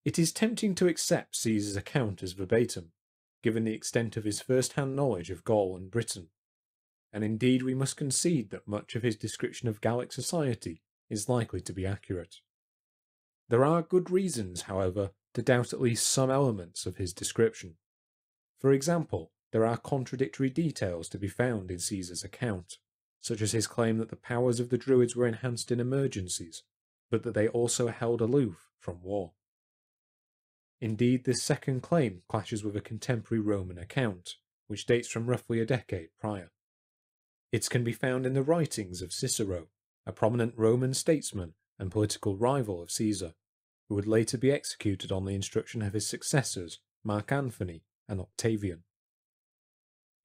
It is tempting to accept Caesar's account as verbatim, given the extent of his first-hand knowledge of Gaul and Britain, and indeed we must concede that much of his description of Gallic society is likely to be accurate. There are good reasons, however, to doubt at least some elements of his description. For example, there are contradictory details to be found in Caesar's account, such as his claim that the powers of the Druids were enhanced in emergencies, but that they also held aloof from war. Indeed, this second claim clashes with a contemporary Roman account, which dates from roughly a decade prior. It can be found in the writings of Cicero, a prominent Roman statesman and political rival of Caesar, who would later be executed on the instruction of his successors, Mark Antony and Octavian.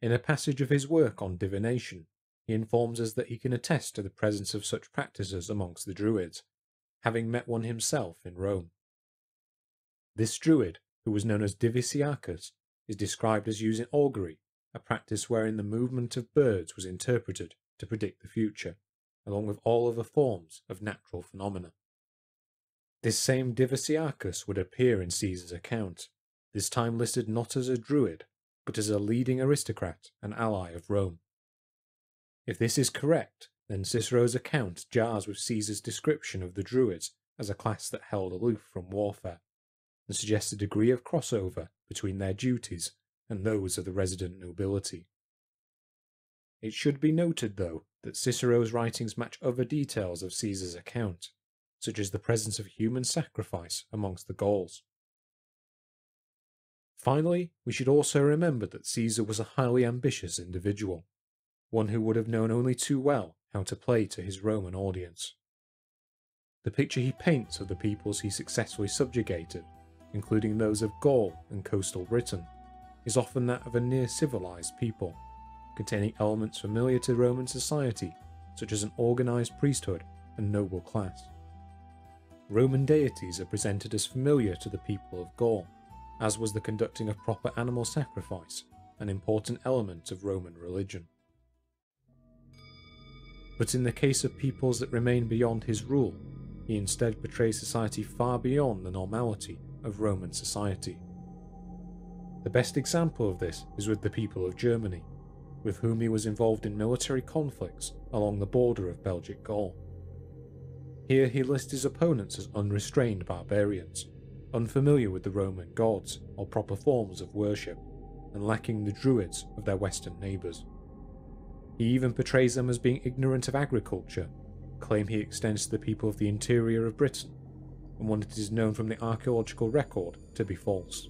In a passage of his work on divination, he informs us that he can attest to the presence of such practices amongst the Druids, having met one himself in Rome. This Druid, who was known as Divisiacus, is described as using augury, a practice wherein the movement of birds was interpreted to predict the future, along with all other forms of natural phenomena. This same Divisiacus would appear in Caesar's account, this time listed not as a Druid, but as a leading aristocrat and ally of Rome. If this is correct, then Cicero's account jars with Caesar's description of the Druids as a class that held aloof from warfare, and suggests a degree of crossover between their duties and those of the resident nobility. It should be noted, though, that Cicero's writings match other details of Caesar's account, such as the presence of human sacrifice amongst the Gauls. Finally, we should also remember that Caesar was a highly ambitious individual, one who would have known only too well how to play to his Roman audience. The picture he paints of the peoples he successfully subjugated, including those of Gaul and coastal Britain, is often that of a near-civilized people, containing elements familiar to Roman society, such as an organized priesthood and noble class. Roman deities are presented as familiar to the people of Gaul, as was the conducting of proper animal sacrifice, an important element of Roman religion. But in the case of peoples that remain beyond his rule, he instead portrays society far beyond the normality of Roman society. The best example of this is with the people of Germany, with whom he was involved in military conflicts along the border of Belgic Gaul. Here he lists his opponents as unrestrained barbarians, unfamiliar with the Roman gods or proper forms of worship, and lacking the Druids of their western neighbours. He even portrays them as being ignorant of agriculture, a claim he extends to the people of the interior of Britain, and one that is known from the archaeological record to be false.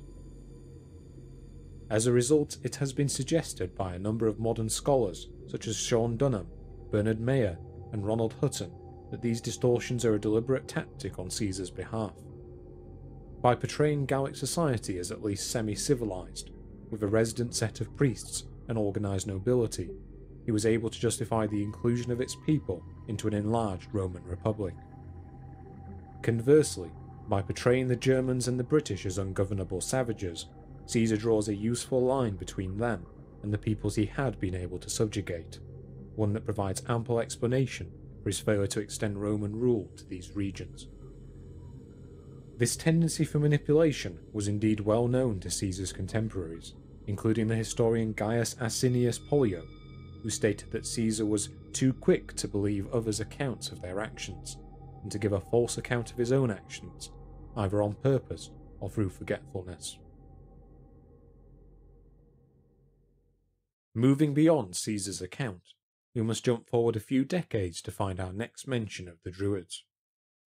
As a result, it has been suggested by a number of modern scholars, such as Sean Dunham, Bernard Mayer, and Ronald Hutton, that these distortions are a deliberate tactic on Caesar's behalf. By portraying Gallic society as at least semi-civilized, with a resident set of priests and organised nobility, he was able to justify the inclusion of its people into an enlarged Roman Republic. Conversely, by portraying the Germans and the British as ungovernable savages, Caesar draws a useful line between them and the peoples he had been able to subjugate, one that provides ample explanation for his failure to extend Roman rule to these regions. This tendency for manipulation was indeed well known to Caesar's contemporaries, including the historian Gaius Asinius Pollio, who stated that Caesar was too quick to believe others' accounts of their actions, and to give a false account of his own actions, either on purpose or through forgetfulness. Moving beyond Caesar's account, we must jump forward a few decades to find our next mention of the Druids.